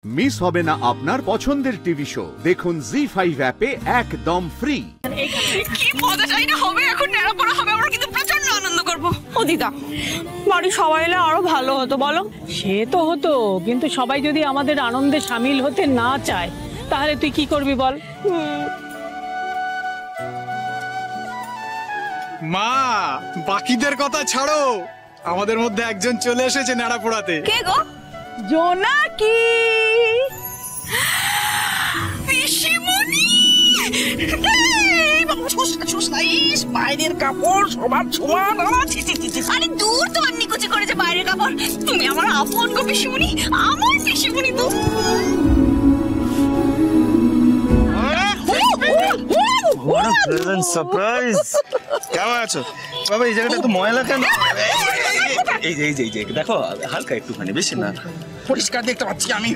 Miss হবে না আপনার পছন্দের টিভি শো। দেখুন জি5 অ্যাপে একদম ফ্রি। কি মজাটাই না হবে, এখন নেড়াপড়া হবে, আমরা কিন্তু প্রচন্ড আনন্দ করব। ও দিদা, বাড়ি সবাই এলে আরো ভালো হতো বলো। সে তো হতো, কিন্তু সবাই যদি আমাদের আনন্দে সামিল হতে না চায় তাহলে তুই কি করবি বল? মা, বাকিদের কথা ছাড়ো, আমাদের মধ্যে একজন চলে এসেছে নেড়া পোড়াতে। কে গো? জোনাকি। পিসিমণি, এই বাবা সুস্নাইস, বাইরের কাপড় সবার সমান। আরে দূর তোমার নিকুচি করে যে বাইরের কাপড়, তুমি আমার আপন গো পিসিমণি, আমার পিসিমণি তো। কেমন আছো বাবা? এই জায়গাটা তো ময়লা কেন? এই দেখো, হালকা একটুখানি, বেশি না। পরিষ্কার দেখতে পাচ্ছি আমি।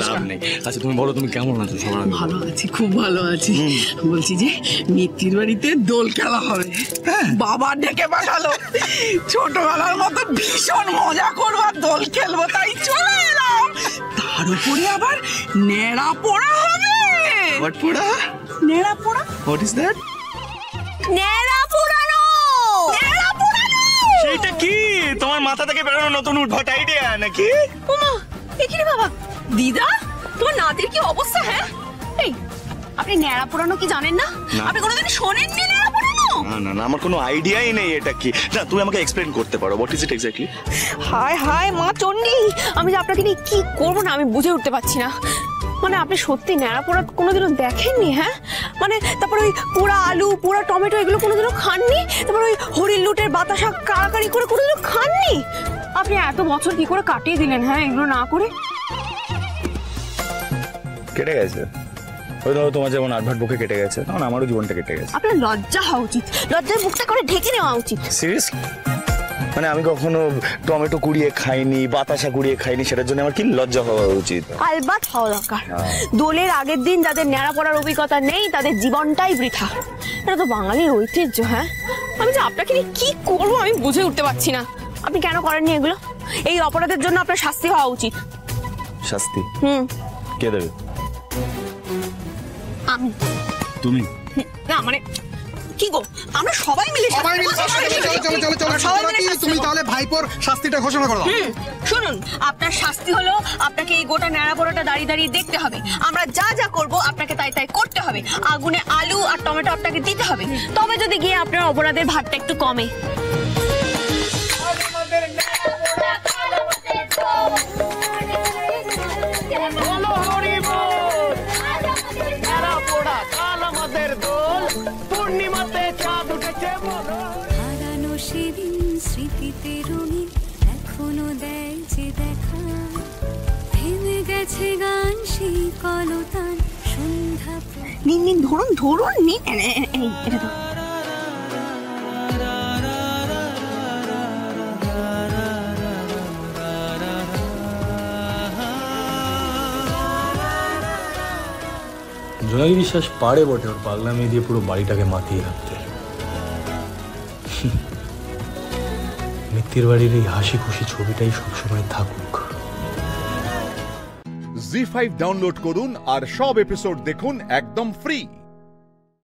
লাভ নেই। আচ্ছা তুমি বলো, তুমি কেমন আছো? ভালো আছি, খুব ভালো আছি। বলছি যে মিত্তির বাড়িতে দোল খেলা হবে, বাবা ডেকে পাঠালো। ছোটবেলার মতো ভীষণ মজা করবো, দোল খেলবো, তাই চলে এলাম। তার উপরে আবার নেড়া পোড়া হবে। What পোড়া? নেড়া পোড়া? What is that? নেড়া পোড়ানো। নেড়া পোড়ানো সেইটা কি? তোমার মাথা থেকে বেরোনো নতুন উদ্ভট আইডিয়া নাকি? ওমা, দেখি রে বাবা। দিদা, তোমার নাতির কি অবস্থা? হ্যাঁ, এই আপনি নেড়া পোড়ানো কি জানেন না? আপনি কোনোদিন শোনেননি নেড়া পোড়ানো? না, আমার কোনো আইডিয়াই নেই এটা কি। না, তুমি আমাকে এক্সপ্লেইন করতে পারো, হোয়াট ইজ ইট এক্স্যাক্টলি? হায় হায় মা চণ্ডী, আমি যে আপনাকে নিয়ে কি করবো না আমি বুঝে উঠতে পারছি না। মানে আপনি সত্যি নেড়া পোড়া কোনোদিনও দেখেননি? হ্যাঁ, মানে তারপর ওই পোড়া আলু, পোড়া টমেটো, এগুলো কোনোদিনও খাননি? তারপর ওই হরির লুটের বাতাসা কাড়াকাড়ি করে কোনোদিনও খাননি? আপনি এত বছর কি করে কাটিয়ে দিলেন হ্যাঁ এগুলো না করে? কেটে গেছে ওই ধরো, তোমার যেমন আটভাট বুকে কেটে গেছে, তখন আমারও জীবনটা কেটে গেছে। আপনার লজ্জা হওয়া উচিত, লজ্জার মুখটা করে ঢেকে নেওয়া উচিত। সিরিয়াসলি? মানে আমি কখনো টমেটো কুড়িয়ে খাইনি, বাতাসা কুড়িয়ে খাইনি, সেটার জন্য আমার কি লজ্জা হওয়া উচিত? আলবাত হওয়া দরকার। দোলের আগের দিন যাদের নেড়া পড়ার অভিজ্ঞতা নেই তাদের জীবনটাই বৃথা। এটা তো বাঙালির ঐতিহ্য। হ্যাঁ, আমি যে আপনাকে নিয়ে কি করবো আমি বুঝে উঠতে পারছি না। আপনি কেন করেননি এগুলো? এই অপরাধের জন্য আপনার শাস্তি হওয়া উচিত। শাস্তি? কে দেবে? আমি। তুমি? না মানে কি গো, আমরা সবাই মিলে তুমি তাহলে ভাইপোর শাস্তিটা ঘোষণা করো। শুনুন, আপনার শাস্তি হলো আপনাকে এই গোটা নেড়া পোড়াটা দাঁড়িয়ে দাঁড়িয়ে দেখতে হবে। আমরা যা যা করবো আপনাকে তাই তাই করতে হবে। আগুনে আলু আর টমেটো আপনাকে দিতে হবে, তবে যদি গিয়ে আপনার অপরাধের ভারটা একটু কমে। স্মৃতিতে রঙিন এখনো দেয় যে দেখা, থেমে গেছে গান সেই কলতান সন্ধ্যা। নিন নিন, ধরুন ধরুন, নিন এটা তো। জোনাকি বিশ্বাস পারে বটে ওর পাগলামি দিয়ে পুরো বাড়িটাকে মাতিয়ে রাখতে। মিত্তির বাড়ির এই হাসি খুশি ছবিটাই সবসময় থাকুক। জি5 ডাউনলোড করুন আর সব এপিসোড দেখুন একদম ফ্রি।